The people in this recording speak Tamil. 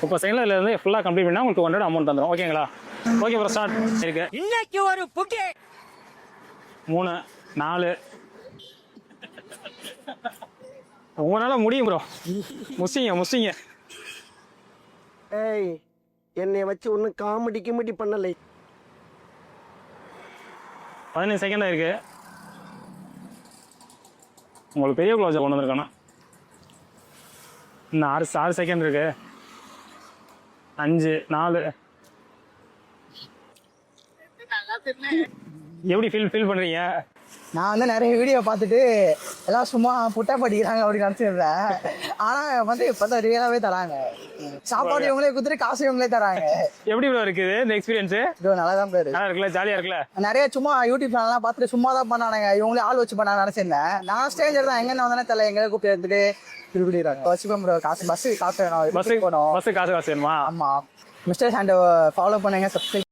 30 செகண்ட்ல இருந்து ஃபுல்லாக கம்ப்ளீட் பண்ணால் உங்களுக்கு 200 அமௌண்ட் தந்துடும். ஓகேங்களா? ஓகே ப்ரோ, ஸ்டார்ட் இருக்கு. இன்னைக்கு ஒரு புட்டி 3 4 உங்களால முடியும் ப்ரோ. முசிங்க ஏய், என்னை வச்சு ஒன்றும் காமெடி கிமெடி பண்ணலை. 15 செகண்ட் இருக்கு. உங்களுக்கு பெரிய க்ளோஸை கொண்டு வந்திருக்கானா? இன்னும் 6 செகண்ட் இருக்கு. 5 4 எப்படி ஃபீல் பண்றீங்க? நான் வந்து நிறைய வீடியோ பார்த்துட்டு எல்லாம் சும்மா புட்டா படிக்கிறாங்க அப்படின்னு நினச்சிருந்தேன். ஆனால் வந்து இப்போ தான் ரியலாகவே தராங்க. சாப்பாடு இவங்களே கொடுத்துட்டு காசு இவங்களே தராங்க. எப்படி ப்ரோ இருக்குது இந்த எக்ஸ்பீரியன்ஸு? இது நல்லா தான் பேர். நல்லா இருக்குல்ல, ஜாலியாக இருக்குல்ல? நிறைய சும்மா யூடியூப் சேனல்லாம் பார்த்துட்டு சும்மா தான் பண்ணானுங்க. இவங்களே ஆள் வச்சு பண்ண நினச்சிருந்தேன். நான் ஸ்டேஜர் தான், எங்கே வந்தானே தெரியல, எங்கே கூப்பிட்டு எடுத்துட்டு திருப்பிடுறாங்க. வச்சுக்கோ ப்ரோ, காசு பஸ்ஸு காசு வேணும். பஸ்ஸு காசு வேணுமா? ஆமாம். மிஸ்டர் ஹேண்டை ஃபாலோ பண்ணுங்க, சப்ஸ்கிரைப்